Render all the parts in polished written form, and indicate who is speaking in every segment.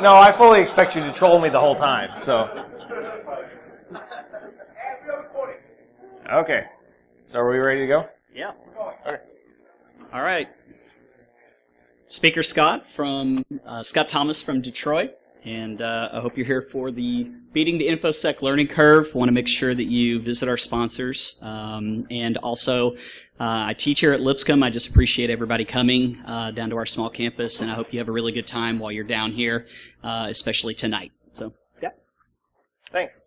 Speaker 1: No, I fully expect you to troll me the whole time, so. Okay. So are we ready to go?
Speaker 2: Yeah.
Speaker 1: Okay.
Speaker 2: All right. Speaker Scott Thomas from Detroit, and I hope you're here for the Beating the InfoSec Learning Curve. I want to make sure that you visit our sponsors, and also I teach here at Lipscomb. I just appreciate everybody coming down to our small campus, and I hope you have a really good time while you're down here, especially tonight. So, Scott.
Speaker 1: Thanks.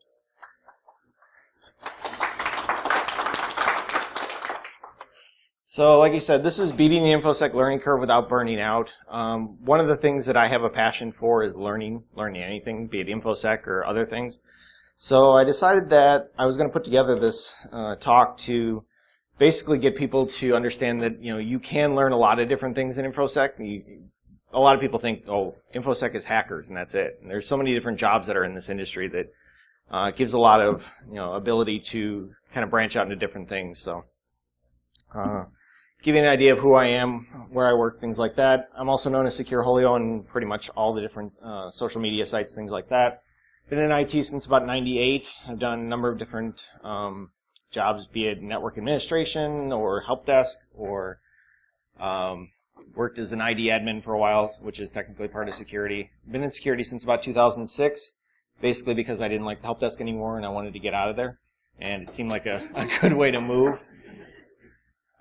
Speaker 1: So, like you said, this is beating the InfoSec learning curve without burning out. One of the things that I have a passion for is learning anything, be it InfoSec or other things. So I decided that I was going to put together this talk to basically get people to understand that you can learn a lot of different things in InfoSec. A lot of people think, oh, InfoSec is hackers and that's it. And there's so many different jobs that are in this industry that gives a lot of ability to kind of branch out into different things. So. Give you an idea of who I am, where I work, things like that. I'm also known as Secure Holio on pretty much all the different social media sites, things like that. Been in IT since about '98. I've done a number of different jobs, be it network administration or help desk, or worked as an ID admin for a while, which is technically part of security. Been in security since about 2006, basically because I didn't like the help desk anymore and I wanted to get out of there. And it seemed like a good way to move.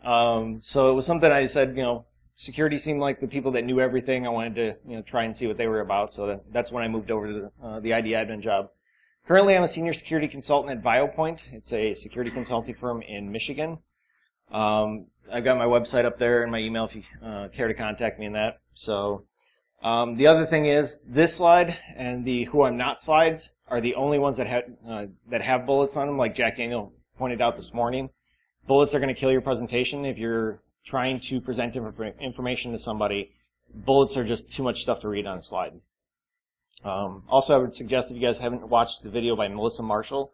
Speaker 1: So it was something I said, security seemed like the people that knew everything. I wanted to, try and see what they were about. So that's when I moved over to the ID admin job. Currently, I'm a senior security consultant at VioPoint. It's a security consulting firm in Michigan. I've got my website up there and my email if you care to contact me in that. So the other thing is this slide and the who I'm not slides are the only ones that have bullets on them, like Jack Daniel pointed out this morning. Bullets are going to kill your presentation. If you're trying to present information to somebody, bullets are just too much stuff to read on a slide. Also, I would suggest if you guys haven't watched the video by Melissa Marshall,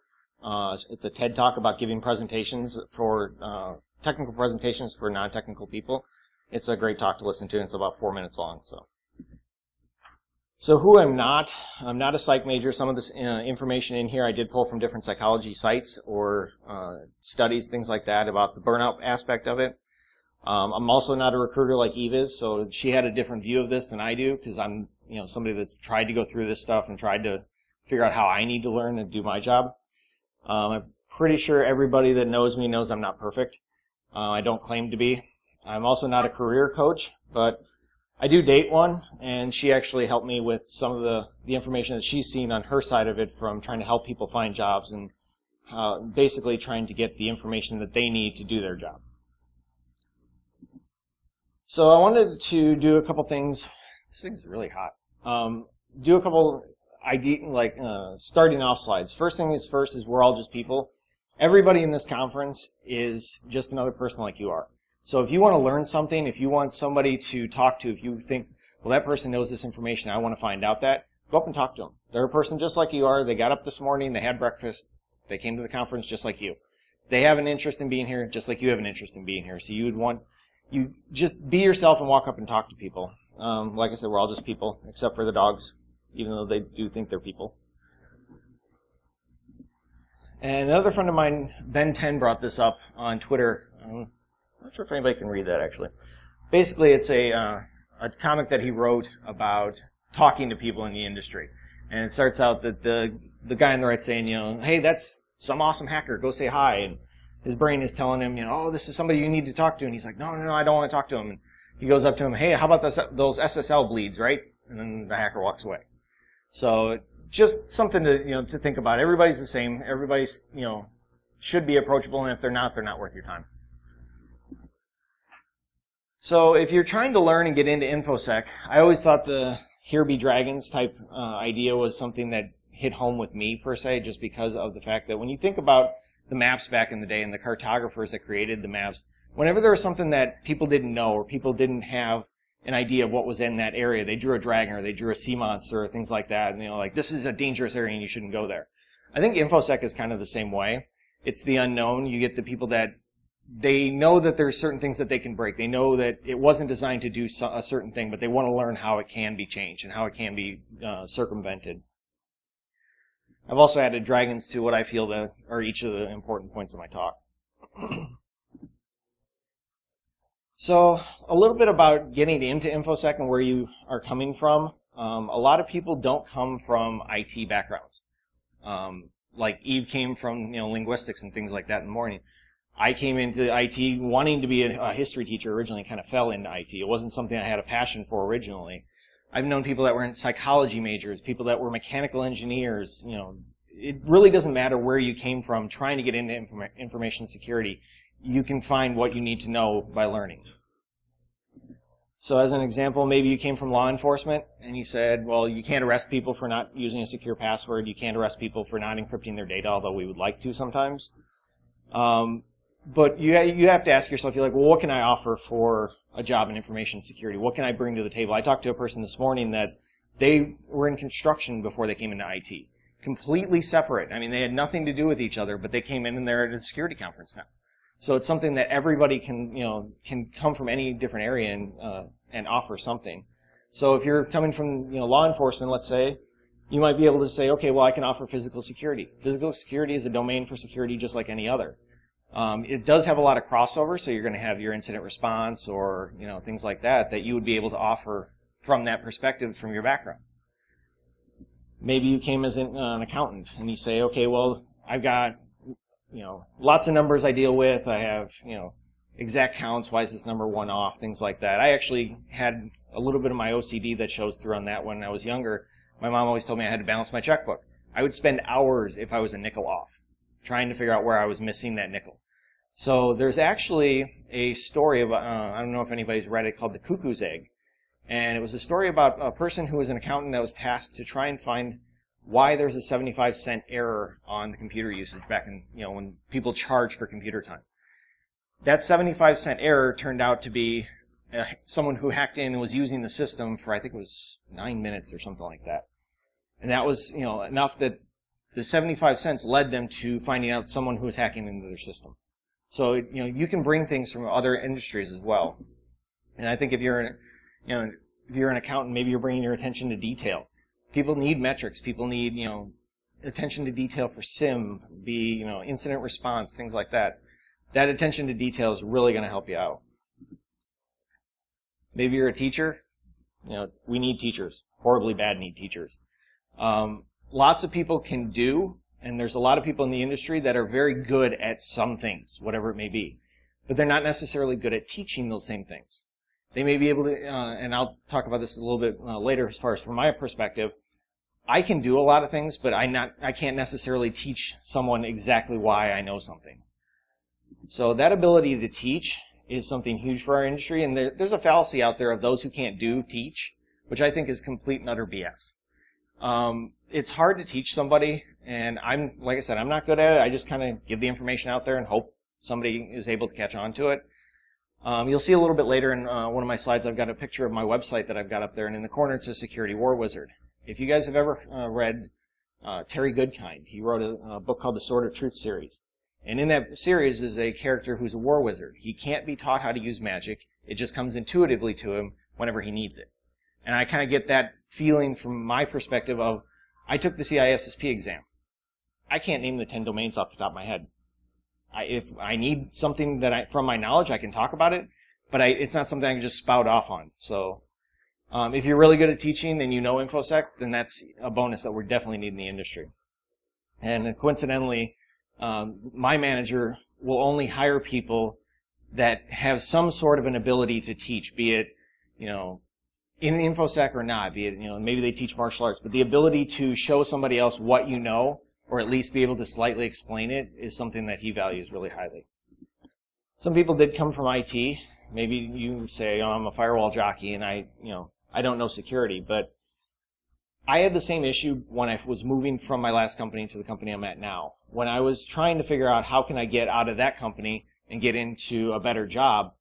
Speaker 1: it's a TED Talk about giving presentations for technical presentations for non-technical people. It's a great talk to listen to. It's about 4 minutes long. So who I'm not a psych major. Some of this information in here I did pull from different psychology sites or studies, things like that, about the burnout aspect of it. I'm also not a recruiter like Eve is, so she had a different view of this than I do, because I'm somebody that's tried to go through this stuff and tried to figure out how I need to learn and do my job. I'm pretty sure everybody that knows me knows I'm not perfect. I don't claim to be. I'm also not a career coach, but I do date one, and she actually helped me with some of the information that she's seen on her side of it from trying to help people find jobs and basically trying to get the information that they need to do their job. So I wanted to do a couple things. This thing's really hot. Do a couple starting off slides. First thing is first is we're all just people. Everybody in this conference is just another person like you are. So if you want to learn something, if you want somebody to talk to, if you think, well, that person knows this information, I want to find out that, go up and talk to them. They're a person just like you are. They got up this morning, they had breakfast, they came to the conference just like you. They have an interest in being here just like you have an interest in being here. So you just be yourself and walk up and talk to people. Like I said, we're all just people, except for the dogs, even though they do think they're people. And another friend of mine, Ben 10, brought this up on Twitter. I'm not sure if anybody can read that, actually. Basically, it's a comic that he wrote about talking to people in the industry. And it starts out that the guy on the right saying, hey, that's some awesome hacker, go say hi. And his brain is telling him, oh, this is somebody you need to talk to. And he's like, no, I don't want to talk to him. And he goes up to him, hey, how about those SSL bleeds, right? And then the hacker walks away. So just something to to think about. Everybody's the same. Everybody's should be approachable, and if they're not worth your time. So if you're trying to learn and get into InfoSec, I always thought the Here Be Dragons type idea was something that hit home with me, per se, just because of the fact that when you think about the maps back in the day and the cartographers that created the maps, whenever there was something that people didn't know or people didn't have an idea of what was in that area, they drew a dragon or they drew a sea monster or things like that, and like, this is a dangerous area and you shouldn't go there. I think InfoSec is kind of the same way. It's the unknown. You get the people that they know that there's certain things that they can break. They know that it wasn't designed to do a certain thing, but they want to learn how it can be changed and how it can be circumvented. I've also added dragons to what I feel are each of the important points of my talk. So a little bit about getting into InfoSec and where you are coming from. A lot of people don't come from IT backgrounds. Like Eve came from linguistics and things like that in the morning. I came into IT wanting to be a history teacher originally, kind of fell into IT. It wasn't something I had a passion for originally. I've known people that were in psychology majors, people that were mechanical engineers. It really doesn't matter where you came from trying to get into information security. You can find what you need to know by learning. So as an example, maybe you came from law enforcement and you said, well, you can't arrest people for not using a secure password. You can't arrest people for not encrypting their data, although we would like to sometimes. But you have to ask yourself, you're like, well, what can I offer for a job in information security? What can I bring to the table? I talked to a person this morning that they were in construction before they came into IT. Completely separate. I mean, they had nothing to do with each other, but they came in and they're at a security conference now. So it's something that everybody can come from any different area and offer something. So if you're coming from law enforcement, let's say, you might be able to say, okay, well, I can offer physical security. Physical security is a domain for security just like any other. It does have a lot of crossover, so you're going to have your incident response or things like that you would be able to offer from that perspective from your background. Maybe you came as an accountant and you say, okay, well, I've got lots of numbers I deal with. I have exact counts. Why is this number one off? Things like that. I actually had a little bit of my OCD that shows through on that when I was younger. My mom always told me I had to balance my checkbook. I would spend hours if I was a nickel off, trying to figure out where I was missing that nickel. So there's actually a story about, I don't know if anybody's read it, called The Cuckoo's Egg. And it was a story about a person who was an accountant that was tasked to try and find why there's a 75-cent error on the computer usage back in, when people charge for computer time. That 75-cent error turned out to be someone who hacked in and was using the system for, I think it was 9 minutes or something like that. And that was, enough that the 75 cents led them to finding out someone who was hacking into their system. So, you can bring things from other industries as well. And I think if you're an accountant, maybe you're bringing your attention to detail. People need metrics. People need, attention to detail for SIM, incident response, things like that. That attention to detail is really going to help you out. Maybe you're a teacher. We need teachers. Horribly bad need teachers. Lots of people can do, and there's a lot of people in the industry that are very good at some things, whatever it may be. But they're not necessarily good at teaching those same things. They may be able to, and I'll talk about this a little bit later as far as from my perspective, I can do a lot of things, but I can't necessarily teach someone exactly why I know something. So that ability to teach is something huge for our industry, and there's a fallacy out there of those who can't teach, which I think is complete and utter BS. It's hard to teach somebody, and like I said, I'm not good at it. I just kind of give the information out there and hope somebody is able to catch on to it. You'll see a little bit later in one of my slides, I've got a picture of my website that I've got up there, and in the corner it says Security War Wizard. If you guys have ever read Terry Goodkind, he wrote a book called the Sword of Truth series. And in that series is a character who's a war wizard. He can't be taught how to use magic. It just comes intuitively to him whenever he needs it. And I kind of get that feeling from my perspective of, I took the CISSP exam. I can't name the 10 domains off the top of my head. If I need something from my knowledge, I can talk about it, but it's not something I can just spout off on. So if you're really good at teaching and you know InfoSec, then that's a bonus that we're definitely need in the industry. And coincidentally, my manager will only hire people that have some sort of an ability to teach, be it, in InfoSec or not, be it, maybe they teach martial arts, but the ability to show somebody else what you know, or at least be able to slightly explain it, is something that he values really highly. Some people did come from IT. Maybe you say, oh, I'm a firewall jockey and I don't know security, but I had the same issue when I was moving from my last company to the company I'm at now. When I was trying to figure out how can I get out of that company and get into a better job,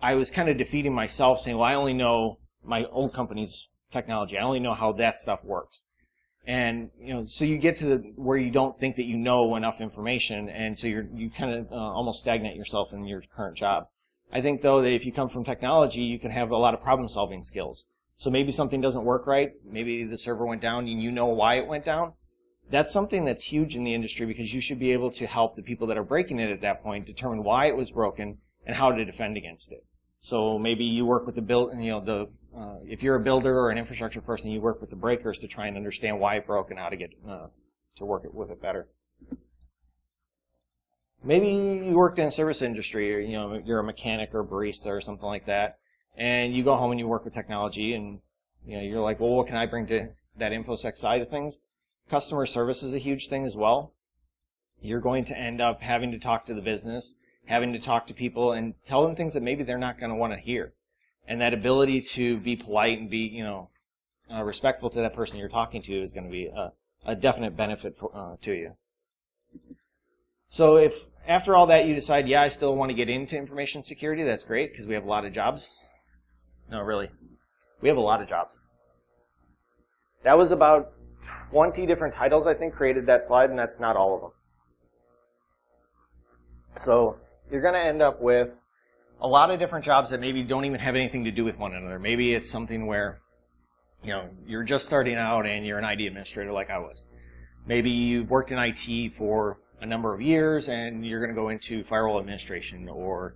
Speaker 1: I was kind of defeating myself, saying, well, I only know my old company's technology. I only know how that stuff works. And so you get to where you don't think that you know enough information, and so you kind of almost stagnate yourself in your current job. I think though that if you come from technology, you can have a lot of problem-solving skills. So maybe something doesn't work right, maybe the server went down, and you know why it went down. That's something that's huge in the industry, because you should be able to help the people that are breaking it at that point determine why it was broken and how to defend against it. So maybe you work with the build, if you're a builder or an infrastructure person, you work with the breakers to try and understand why it broke and how to get to work with it better. Maybe you worked in a service industry, or you're a mechanic or a barista or something like that, and you go home and you work with technology, and you're like, well, what can I bring to that infosec side of things? Customer service is a huge thing as well. You're going to end up having to talk to the business, having to talk to people and tell them things that maybe they're not going to want to hear. And that ability to be polite and be, respectful to that person you're talking to is going to be a definite benefit to you. So if after all that you decide, yeah, I still want to get into information security, that's great, because we have a lot of jobs. No, really. We have a lot of jobs. That was about 20 different titles, I think, created that slide, and that's not all of them. So you're going to end up with a lot of different jobs that maybe don't even have anything to do with one another. Maybe it's something where, you're just starting out and you're an IT administrator like I was. Maybe you've worked in IT for a number of years and you're going to go into firewall administration, or,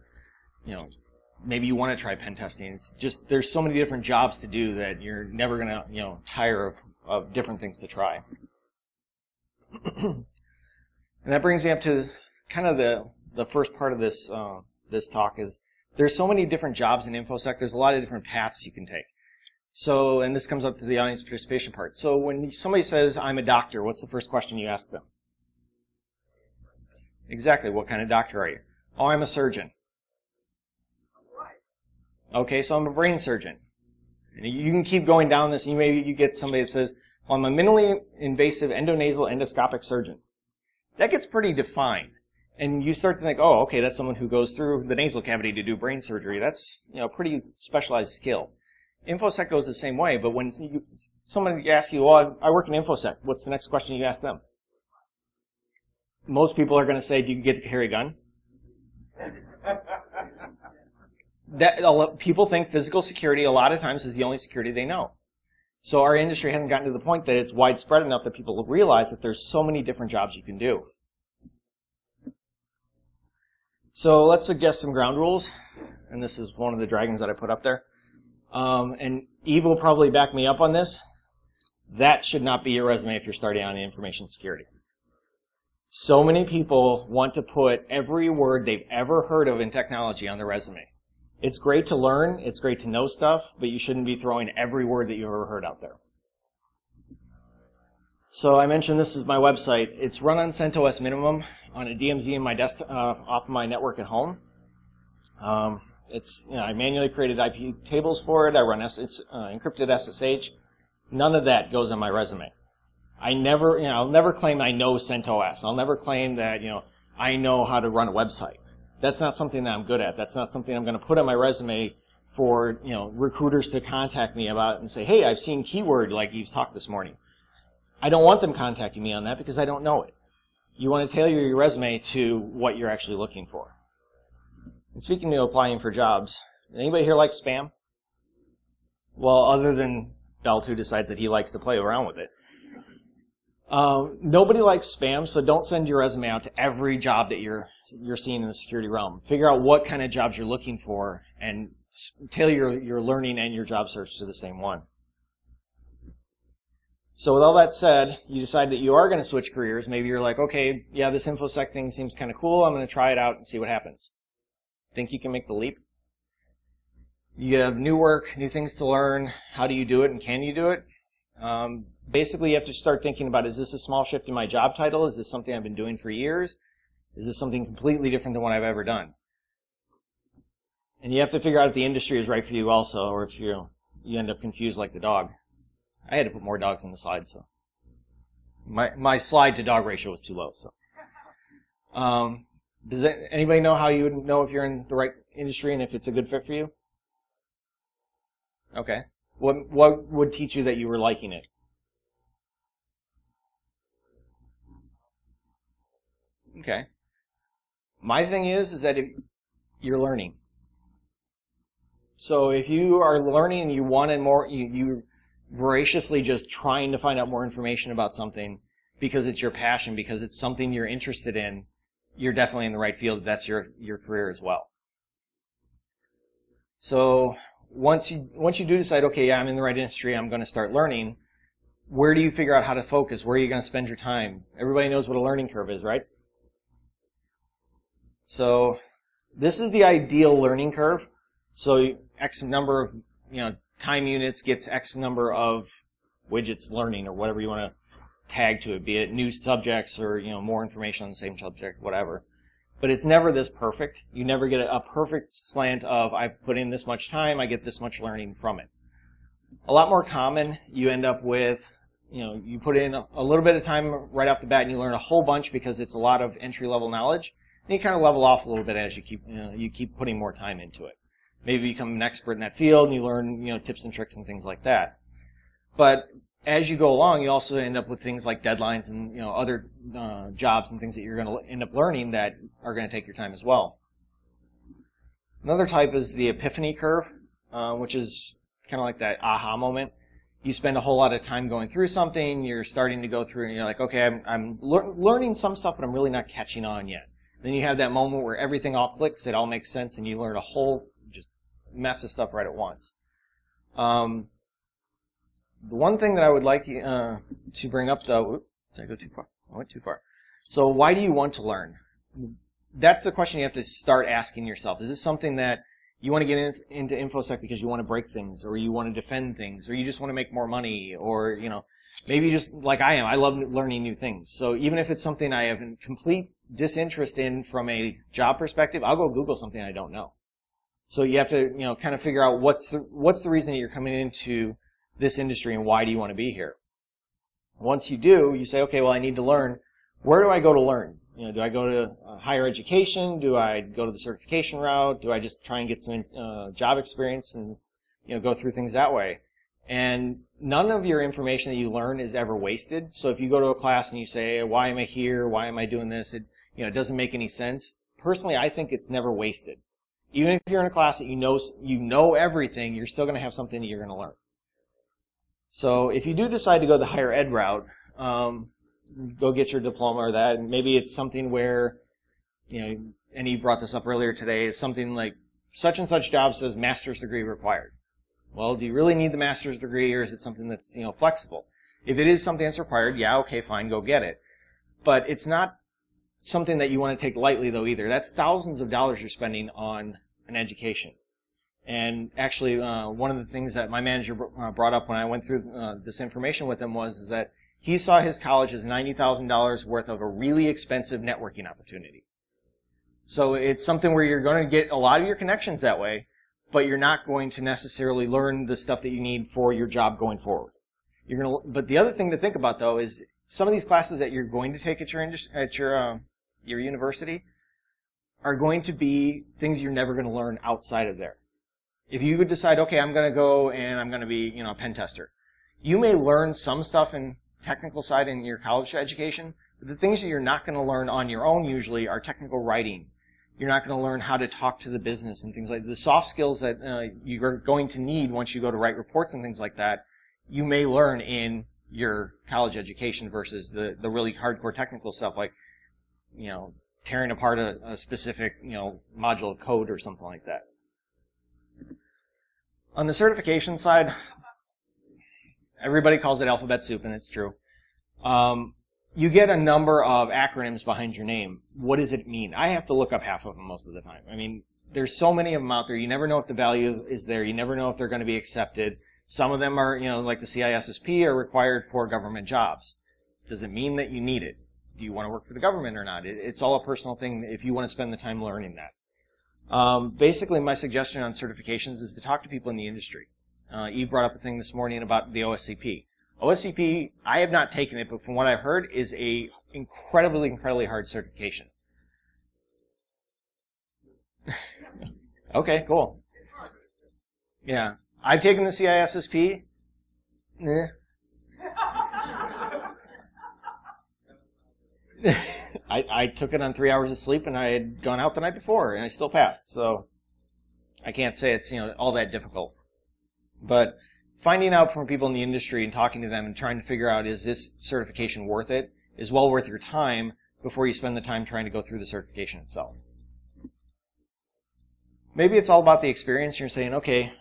Speaker 1: maybe you want to try pen testing. It's just, there's so many different jobs to do that you're never going to, tire of different things to try. And that brings me up to kind of the first part of this this talk is there's so many different jobs in InfoSec. There's a lot of different paths you can take. So, and this comes up to the audience participation part. So when somebody says, I'm a doctor, what's the first question you ask them? Exactly. What kind of doctor are you? Oh, I'm a surgeon. Okay, so I'm a brain surgeon. And you can keep going down this. Maybe you get somebody that says, well, I'm a minimally invasive endonasal endoscopic surgeon. That gets pretty defined. And you start to think, oh, okay, that's someone who goes through the nasal cavity to do brain surgery. That's a pretty specialized skill. InfoSec goes the same way, but when someone asks you, well, I work in InfoSec, what's the next question you ask them? Most people are going to say, do you get to carry a gun? People think physical security a lot of times is the only security they know. So our industry hasn't gotten to the point that it's widespread enough that people realize that there's so many different jobs you can do. So let's suggest some ground rules, and this is one of the dragons that I put up there. And Eve will probably back me up on this. That should not be your resume if you're starting out in information security. So many people want to put every word they've ever heard of in technology on their resume. It's great to learn, it's great to know stuff, but you shouldn't be throwing every word that you've ever heard out there. So I mentioned this is my website. It's run on CentOS minimum on a DMZ in my desktop off of my network at home. I manually created IP tables for it. I run encrypted SSH. None of that goes on my resume. I'll never claim I know CentOS. I'll never claim that I know how to run a website. That's not something that I'm good at. That's not something I'm going to put on my resume for recruiters to contact me about and say, hey, I've seen keyword like Eve's talked this morning. I don't want them contacting me on that because I don't know it. You want to tailor your resume to what you're actually looking for. And speaking of applying for jobs, anybody here like spam? Well, other than Belt, who decides that he likes to play around with it. Nobody likes spam, so don't send your resume out to every job that you're seeing in the security realm. Figure out what kind of jobs you're looking for and tailor your learning and your job search to the same one. So with all that said, you decide that you are going to switch careers. Maybe you're like, okay, yeah, this InfoSec thing seems kind of cool. I'm going to try it out and see what happens. Think you can make the leap? You have new work, new things to learn. How do you do it, and can you do it? Basically, you have to start thinking about, is this a small shift in my job title? Is this something I've been doing for years? Is this something completely different than what I've ever done? And you have to figure out if the industry is right for you also, or if you end up confused like the dog. I had to put more dogs in the slide, so my slide to dog ratio was too low. So, does anybody know how you would know if you're in the right industry and if it's a good fit for you? Okay. What would teach you that you were liking it? Okay. My thing is that if you're learning. So if you are learning and you want more, you voraciously just trying to find out more information about something because it's your passion, because it's something you're interested in, you're definitely in the right field. That's your career as well. So once you do decide, okay, yeah, I'm in the right industry, I'm going to start learning, where do you figure out how to focus? Where are you going to spend your time? Everybody knows what a learning curve is, right? So this is the ideal learning curve. So X number of time units gets X number of widgets learning, or whatever you want to tag to it, be it new subjects or more information on the same subject, whatever. But it's never this perfect. You never get a perfect slant of I put in this much time, I get this much learning from it. A lot more common, you end up with you put in a little bit of time right off the bat and you learn a whole bunch because it's a lot of entry-level knowledge. And you kind of level off a little bit as you keep putting more time into it. Maybe you become an expert in that field and you learn tips and tricks and things like that. But as you go along, you also end up with things like deadlines and other jobs and things that you're going to end up learning that are going to take your time as well. Another type is the epiphany curve, which is kind of like that aha moment. You spend a whole lot of time going through something, you're starting to go through and you're like, okay, I'm learning some stuff, but I'm really not catching on yet. Then you have that moment where everything all clicks, it all makes sense, and you learn a whole just mess of stuff right at once. The one thing that I would like to bring up, though, did I go too far? I went too far. So why do you want to learn? That's the question you have to start asking yourself. Is this something that you want to get into InfoSec because you want to break things, or you want to defend things, or you just want to make more money, or maybe just like I am, I love learning new things. So even if it's something I have a complete disinterest in from a job perspective, I'll go Google something I don't know. So you have to kind of figure out what's the reason that you're coming into this industry and why do you want to be here. Once you do, you say, okay, well, I need to learn. Where do I go to learn? Do I go to higher education? Do I go to the certification route? Do I just try and get some job experience and go through things that way? And none of your information that you learn is ever wasted. So if you go to a class and you say, why am I here? Why am I doing this? It doesn't make any sense. Personally, I think it's never wasted. Even if you're in a class that you know everything, you're still going to have something that you're going to learn. So if you do decide to go the higher ed route, go get your diploma or that. And maybe it's something where, and you brought this up earlier today, is something like such and such job says master's degree required. Well, do you really need the master's degree, or is it something that's flexible? If it is something that's required, yeah, okay, fine, go get it. But it's not something that you want to take lightly, though, either. That's thousands of dollars you're spending on an education. And actually, one of the things that my manager brought up when I went through this information with him was that he saw his college as $90,000 worth of a really expensive networking opportunity. So it's something where you're going to get a lot of your connections that way, but you're not going to necessarily learn the stuff that you need for your job going forward. But the other thing to think about, though, is some of these classes that you're going to take at your university are going to be things you're never going to learn outside of there. If you would decide, okay, I'm going to go and I'm going to be, a pen tester, you may learn some stuff in technical side in your college education, but the things that you're not going to learn on your own usually are technical writing. You're not going to learn how to talk to the business and things like that. The soft skills that you're going to need once you go to write reports and things like that, you may learn in your college education versus the really hardcore technical stuff like, tearing apart a specific, module of code or something like that. On the certification side, everybody calls it alphabet soup, and it's true. You get a number of acronyms behind your name. What does it mean? I have to look up half of them most of the time. I mean, there's so many of them out there. You never know if the value is there. You never know if they're going to be accepted. Some of them are, like the CISSP, are required for government jobs. Does it mean that you need it? Do you want to work for the government or not? It's all a personal thing if you want to spend the time learning that. Basically, my suggestion on certifications is to talk to people in the industry. Eve brought up a thing this morning about the OSCP. OSCP, I have not taken it, but from what I've heard, is a incredibly hard certification. Okay, cool. Yeah. I've taken the CISSP. I took it on 3 hours of sleep, and I had gone out the night before, and I still passed. So I can't say it's all that difficult. But finding out from people in the industry and talking to them and trying to figure out, is this certification worth it, is well worth your time before you spend the time trying to go through the certification itself. Maybe it's all about the experience. You're saying, okay,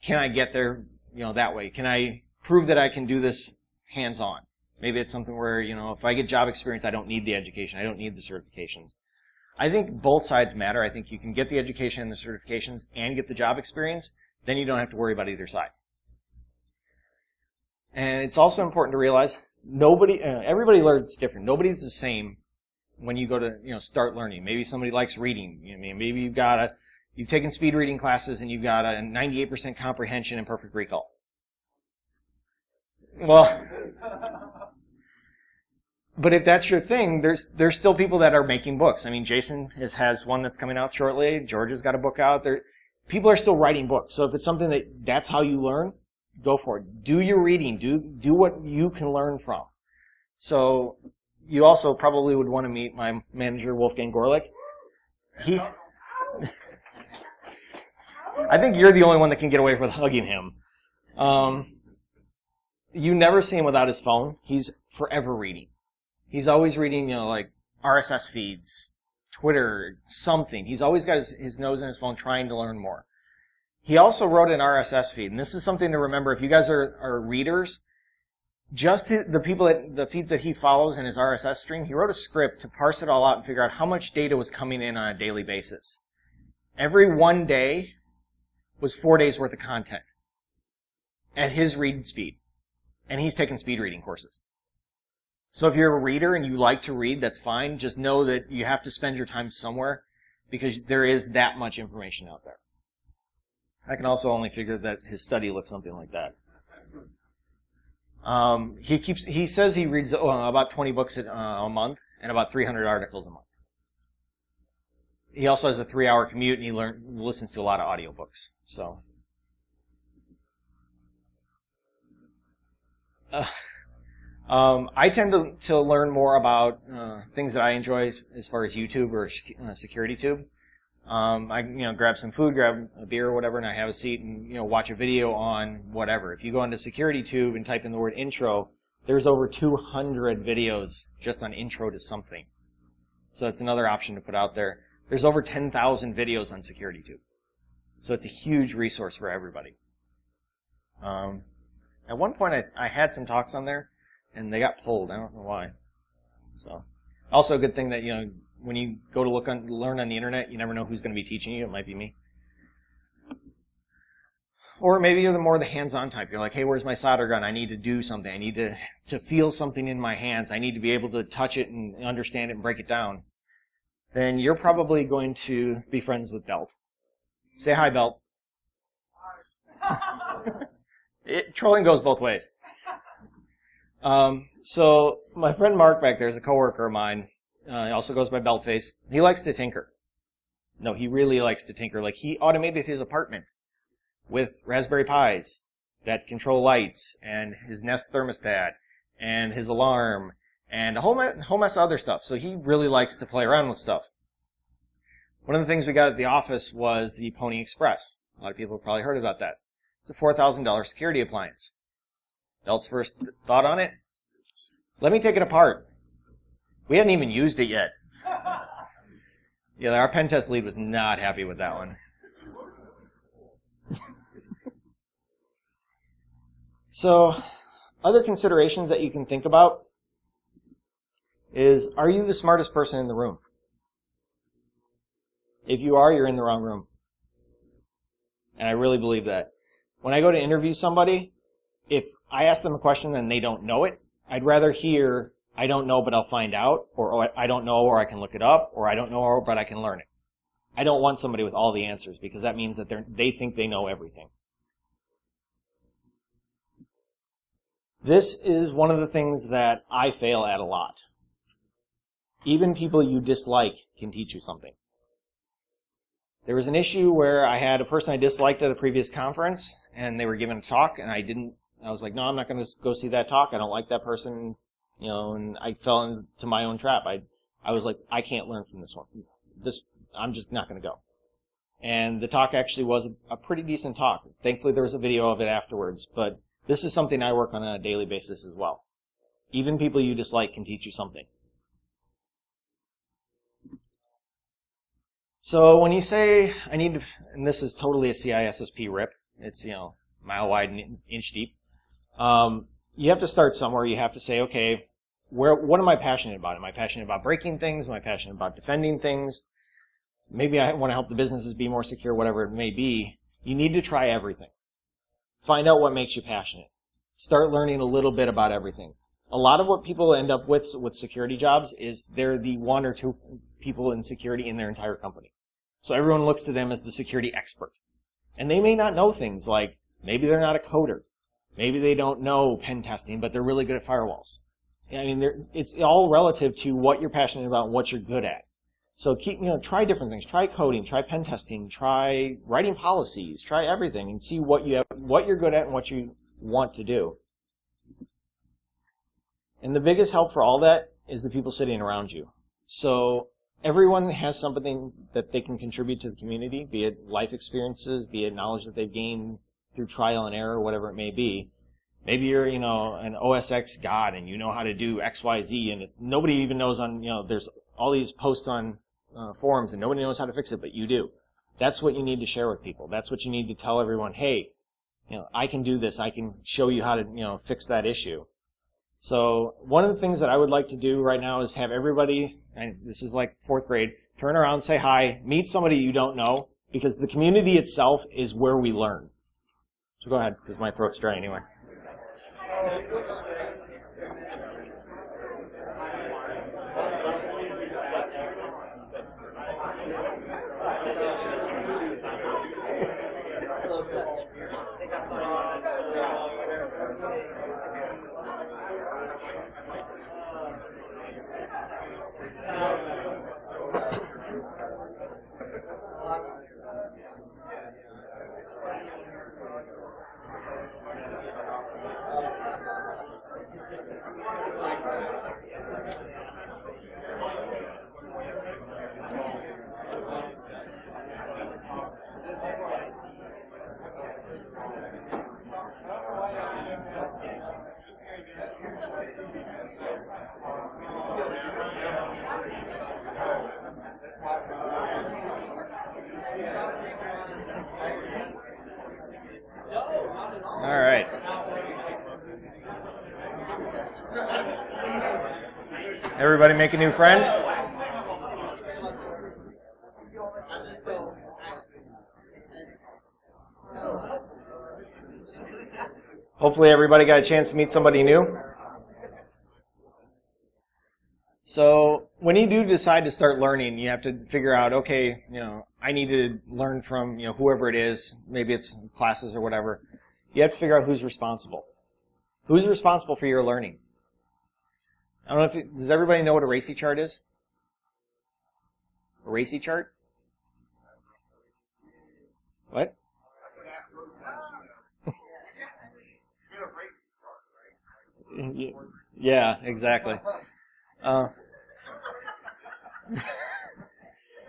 Speaker 1: can I get there that way? Can I prove that I can do this hands-on? Maybe it's something where, if I get job experience, I don't need the education. I don't need the certifications. I think both sides matter. I think you can get the education and the certifications and get the job experience. Then you don't have to worry about either side. And it's also important to realize everybody learns different. Nobody's the same when you go to, start learning. Maybe somebody likes reading. Maybe you've taken speed reading classes and you've got a 98% comprehension and perfect recall. Well, but if that's your thing, there's still people that are making books. I mean, Jason has one that's coming out shortly. George has got a book out. People are still writing books. So if it's something that's how you learn, go for it. Do your reading. Do what you can learn from. So you also probably would want to meet my manager, Wolfgang Gorlick. I think you're the only one that can get away with hugging him. You never see him without his phone. He's forever reading. He's always reading, like RSS feeds, Twitter, something. He's always got his nose in his phone trying to learn more. He also wrote an RSS feed, and this is something to remember. If you guys are readers, just the feeds that he follows in his RSS stream, he wrote a script to parse it all out and figure out how much data was coming in on a daily basis. Every one day was 4 days worth of content at his read speed. And he's taking speed reading courses. So if you're a reader and you like to read, that's fine. Just know that you have to spend your time somewhere because there is that much information out there. I can also only figure that his study looks something like that. He says he reads about 20 books a month and about 300 articles a month. He also has a 3-hour commute and he listens to a lot of audiobooks. So. I tend to learn more about things that I enjoy as far as YouTube or SecurityTube. I grab some food, grab a beer or whatever, and I have a seat and watch a video on whatever. If you go into SecurityTube and type in the word intro, there's over 200 videos just on intro to something. So that's another option to put out there. There's over 10,000 videos on SecurityTube. So it's a huge resource for everybody. At one point, I had some talks on there, and they got pulled. I don't know why. So, also a good thing that when you go to learn on the internet, you never know who's going to be teaching you. It might be me, or maybe you're more the hands-on type. You're like, hey, where's my solder gun? I need to do something. I need to feel something in my hands. I need to be able to touch it and understand it and break it down. Then you're probably going to be friends with Belt. Say hi, Belt. Trolling goes both ways. So my friend Mark back there is a coworker of mine. He also goes by Beltface. He likes to tinker. No, he really likes to tinker. Like, he automated his apartment with Raspberry Pis that control lights and his Nest thermostat and his alarm and a whole mess of other stuff. So he really likes to play around with stuff. One of the things we got at the office was the Pony Express. A lot of people have probably heard about that. It's a $4,000 security appliance. Belt's first thought on it? Let me take it apart. We hadn't even used it yet. Yeah, our pen test lead was not happy with that one. So, other considerations that you can think about is, are you the smartest person in the room? If you are, you're in the wrong room. And I really believe that. When I go to interview somebody, if I ask them a question and they don't know it, I'd rather hear, I don't know, but I'll find out, or I don't know, or I can look it up, or I don't know, but I can learn it. I don't want somebody with all the answers, because that means that they think they know everything. This is one of the things that I fail at a lot. Even people you dislike can teach you something. There was an issue where I had a person I disliked at a previous conference, and they were giving a talk, and I was like, no, I'm not going to go see that talk. I don't like that person, and I fell into my own trap. I I was like, I can't learn from this one. I'm just not going to go. And the talk actually was a pretty decent talk. Thankfully, there was a video of it afterwards, but this is something I work on a daily basis as well. Even people you dislike can teach you something. So when you say, I need to, and this is totally a CISSP rip, it's, mile wide and inch deep, you have to start somewhere. You have to say, okay, what am I passionate about? Am I passionate about breaking things? Am I passionate about defending things? Maybe I want to help the businesses be more secure, whatever it may be. You need to try everything. Find out what makes you passionate. Start learning a little bit about everything. A lot of what people end up with security jobs is they're the one or two people in security in their entire company. So everyone looks to them as the security expert. And they may not know things like, maybe they're not a coder. Maybe they don't know pen testing, but they're really good at firewalls. I mean, it's all relative to what you're passionate about and what you're good at. So try different things. Try coding, try pen testing, try writing policies, try everything and see what you're good at and what you want to do. And the biggest help for all that is the people sitting around you. So everyone has something that they can contribute to the community, be it life experiences, be it knowledge that they've gained through trial and error, whatever it may be. Maybe you're, an OSX god and you know how to do X, Y, Z, and nobody even knows there's all these posts on forums and nobody knows how to fix it, but you do. That's what you need to share with people. That's what you need to tell everyone, hey, I can do this. I can show you how to, fix that issue. So one of the things that I would like to do right now is have everybody, and this is like 4th grade, turn around, say hi, meet somebody you don't know, because the community itself is where we learn. So go ahead, because my throat's dry anyway. All right. Everybody make a new friend? Hopefully everybody got a chance to meet somebody new. So when you do decide to start learning, you have to figure out, okay, I need to learn from, whoever it is. Maybe it's classes or whatever. You have to figure out who's responsible. Who's responsible for your learning? I don't know does everybody know what a RACI chart is? A RACI chart? What? Yeah, exactly.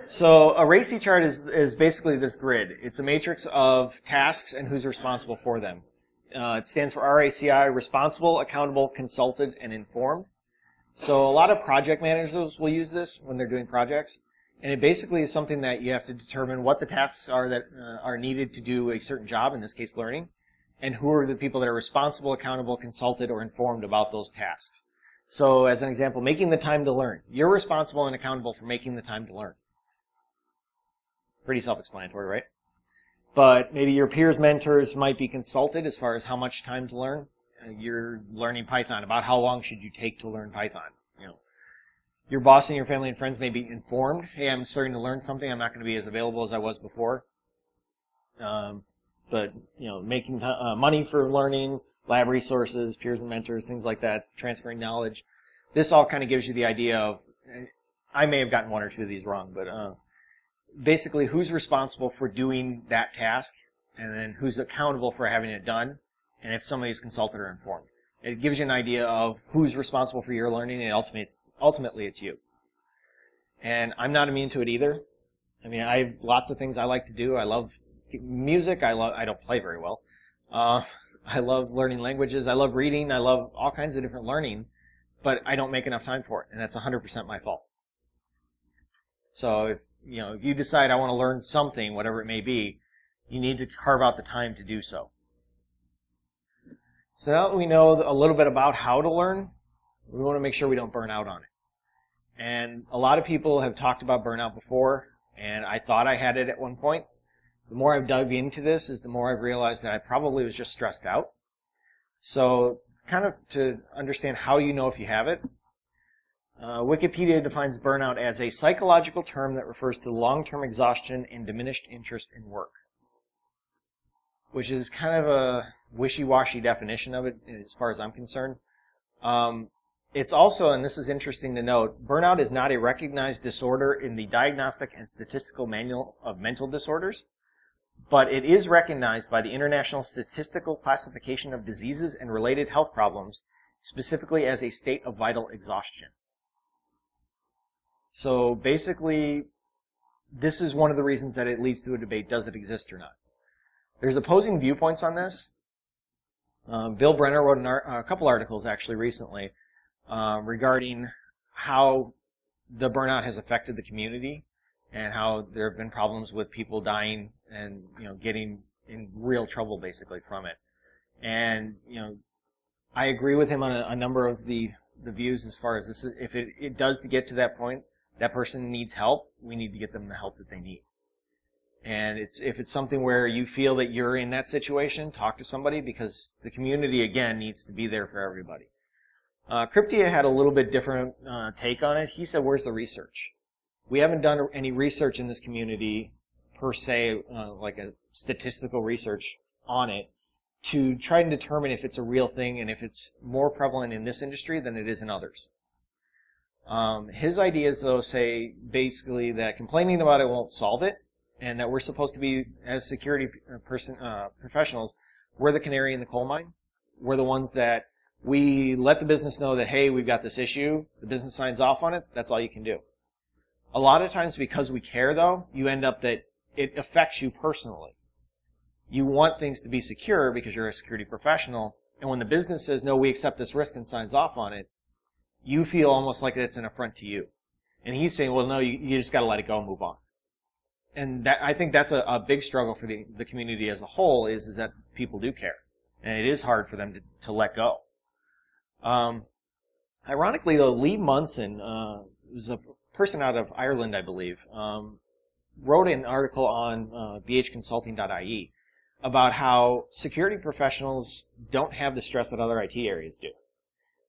Speaker 1: So a RACI chart is basically this grid. It's a matrix of tasks and who's responsible for them. It stands for RACI, responsible, accountable, consulted, and informed. So a lot of project managers will use this when they're doing projects. And it basically is something that you have to determine what the tasks are that are needed to do a certain job, in this case learning, and who are the people that are responsible, accountable, consulted, or informed about those tasks. So as an example, making the time to learn. You're responsible and accountable for making the time to learn. Pretty self-explanatory, right? But maybe your peers, mentors might be consulted as far as how much time to learn. You're learning Python. About how long should you take to learn Python? Your boss and your family and friends may be informed. Hey, I'm starting to learn something. I'm not going to be as available as I was before. But making money for learning, lab resources, peers and mentors, things like that, transferring knowledge. This all kind of gives you the idea of. I may have gotten one or two of these wrong, but basically who's responsible for doing that task, and then who's accountable for having it done, and if somebody's consulted or informed. It gives you an idea of who's responsible for your learning, and ultimately it's you. And I'm not immune to it either. I mean, I have lots of things I like to do. I love music. I don't play very well. I love learning languages. I love reading. I love all kinds of different learning, but I don't make enough time for it, and that's 100% my fault. So if you decide I want to learn something, whatever it may be, you need to carve out the time to do so. So now that we know a little bit about how to learn, we want to make sure we don't burn out on it. And a lot of people have talked about burnout before, and I thought I had it at one point. The more I've dug into this, the more I've realized that I probably was just stressed out. So kind of to understand how you know if you have it, Wikipedia defines burnout as a psychological term that refers to long-term exhaustion and diminished interest in work, which is kind of a wishy-washy definition of it as far as I'm concerned. It's also, and this is interesting to note, burnout is not a recognized disorder in the Diagnostic and Statistical Manual of Mental Disorders, but it is recognized by the International Statistical Classification of Diseases and Related Health Problems, specifically as a state of vital exhaustion. So basically, this is one of the reasons that it leads to a debate, does it exist or not? There's opposing viewpoints on this. Bill Brenner wrote a couple articles actually recently regarding how the burnout has affected the community and how there have been problems with people dying and getting in real trouble basically from it. And I agree with him on a number of the views as far as this is, if it does to get to that point, that person needs help, we need to get them the help that they need. And if it's something where you feel that you're in that situation, talk to somebody, because the community, again, needs to be there for everybody. Cryptia had a little bit different take on it. He said, where's the research? We haven't done any research in this community, per se, like a statistical research on it, to try and determine if it's a real thing and if it's more prevalent in this industry than it is in others. His ideas, though, say basically that complaining about it won't solve it, and that we're supposed to be, as security professionals, we're the canary in the coal mine. We're the ones that we let the business know that, hey, we've got this issue, the business signs off on it, that's all you can do. A lot of times, because we care, though, you end up that it affects you personally. You want things to be secure because you're a security professional, and when the business says, no, we accept this risk and signs off on it, you feel almost like it's an affront to you. And he's saying, well, no, you just got to let it go and move on. And I think that's a big struggle for the community as a whole, is that people do care. And it is hard for them to let go. Ironically, though, Lee Munson, who's a person out of Ireland, I believe, wrote an article on bhconsulting.ie about how security professionals don't have the stress that other IT areas do.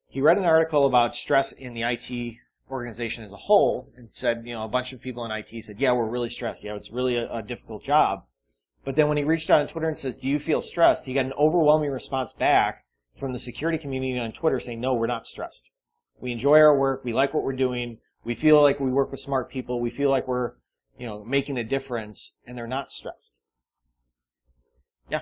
Speaker 1: He read an article about stress in the IT organization as a whole and said, a bunch of people in IT said, yeah, we're really stressed. Yeah, it's really a difficult job. But then when he reached out on Twitter and says, do you feel stressed? He got an overwhelming response back from the security community on Twitter saying, no, we're not stressed. We enjoy our work. We like what we're doing. We feel like we work with smart people. We feel like we're, making a difference, and they're not stressed. Yeah.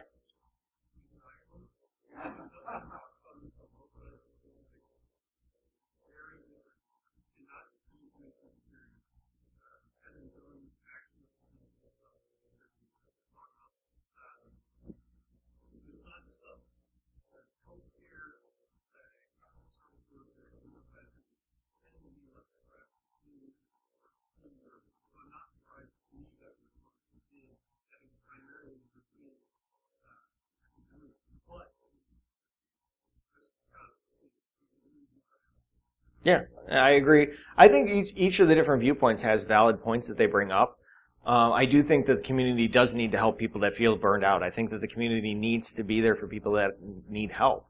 Speaker 1: Yeah, I agree. I think each of the different viewpoints has valid points that they bring up. I do think that the community does need to help people that feel burned out. I think that the community needs to be there for people that need help.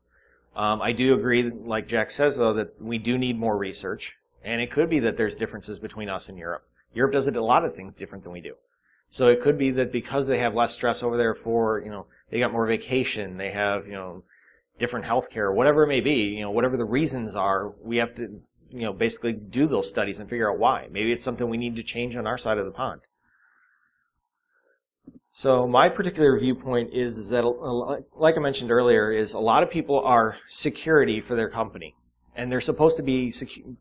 Speaker 1: I do agree, like Jack says, though, that we do need more research. And it could be that there's differences between us and Europe. Europe does a lot of things different than we do. So it could be that because they have less stress over there for, they got more vacation, they have, different health care, whatever it may be, whatever the reasons are, we have to, basically do those studies and figure out why. Maybe it's something we need to change on our side of the pond. So my particular viewpoint is that, like I mentioned earlier, is a lot of people are security for their company. And they're supposed to be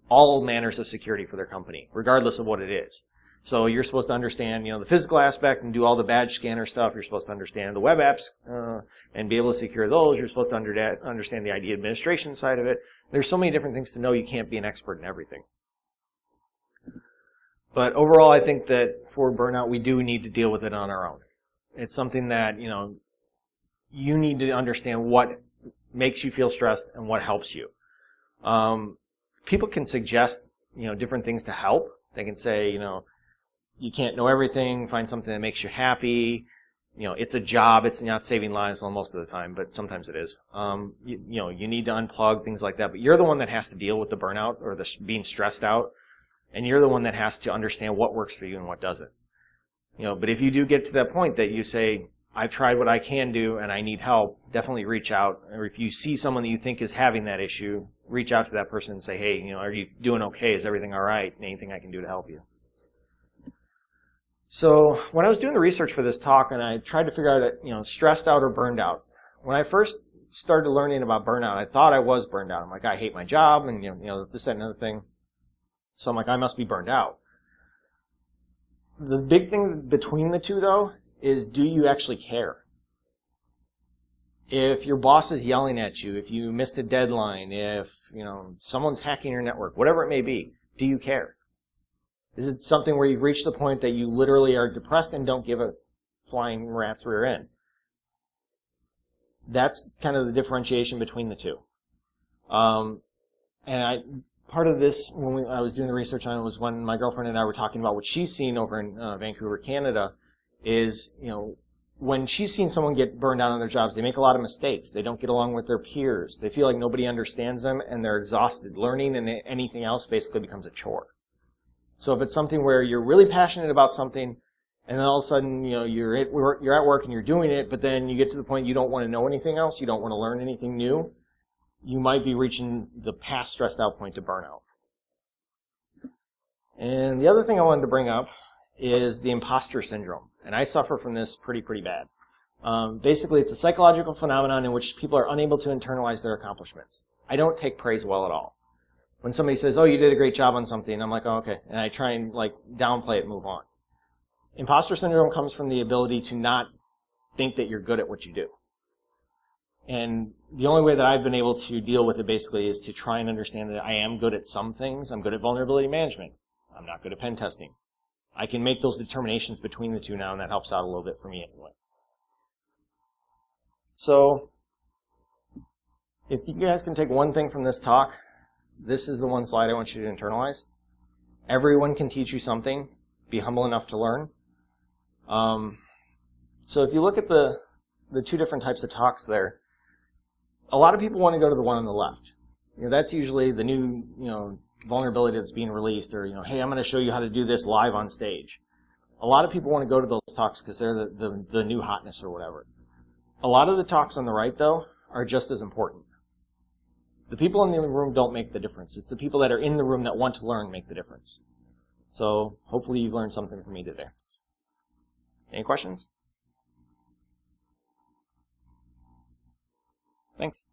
Speaker 1: all manners of security for their company, regardless of what it is. So you're supposed to understand, the physical aspect and do all the badge scanner stuff. You're supposed to understand the web apps and be able to secure those. You're supposed to understand the ID administration side of it. There's so many different things to know. You can't be an expert in everything. But overall, I think that for burnout, we do need to deal with it on our own. It's something that, you need to understand what makes you feel stressed and what helps you. People can suggest, different things to help. They can say, you can't know everything, find something that makes you happy. It's a job, it's not saving lives, well, most of the time, but sometimes it is. You need to unplug, things like that. But you're the one that has to deal with the burnout or the being stressed out. And you're the one that has to understand what works for you and what doesn't. But if you do get to that point that you say, I've tried what I can do and I need help, definitely reach out. Or if you see someone that you think is having that issue, reach out to that person and say, hey, are you doing okay? Is everything all right? Anything I can do to help you? So when I was doing the research for this talk and I tried to figure out, stressed out or burned out, when I first started learning about burnout, I thought I was burned out. I'm like, I hate my job and, this, that, and another thing. So I'm like, I must be burned out. The big thing between the two, though, is do you actually care? If your boss is yelling at you, if you missed a deadline, if, someone's hacking your network, whatever it may be, do you care? Is it something where you've reached the point that you literally are depressed and don't give a flying rat's rear end? That's kind of the differentiation between the two. Part of this, when I was doing the research on it, was when my girlfriend and I were talking about what she's seen over in Vancouver, Canada, is, when she's seen someone get burned out on their jobs, they make a lot of mistakes. They don't get along with their peers. They feel like nobody understands them, and they're exhausted. Learning and anything else basically becomes a chore. So if it's something where you're really passionate about something, and then all of a sudden, you're at work and you're doing it, but then you get to the point you don't want to know anything else, you don't want to learn anything new, you might be reaching the past stressed out point to burnout. And the other thing I wanted to bring up is the imposter syndrome. And I suffer from this pretty bad. Basically, it's a psychological phenomenon in which people are unable to internalize their accomplishments. I don't take praise well at all. When somebody says, oh, you did a great job on something, I'm like, oh, okay. And I try and downplay it and move on. Imposter syndrome comes from the ability to not think that you're good at what you do. And the only way that I've been able to deal with it basically is to try and understand that I am good at some things. I'm good at vulnerability management. I'm not good at pen testing. I can make those determinations between the two now, and that helps out a little bit for me anyway. So, if you guys can take one thing from this talk, this is the one slide I want you to internalize. Everyone can teach you something. Be humble enough to learn. So if you look at the two different types of talks there, a lot of people want to go to the one on the left. That's usually the new, vulnerability that's being released, or, hey, I'm going to show you how to do this live on stage. A lot of people want to go to those talks because they're the new hotness or whatever. A lot of the talks on the right, though, are just as important. The people in the room don't make the difference. It's the people that are in the room that want to learn make the difference. So hopefully you've learned something from me today. Any questions? Thanks.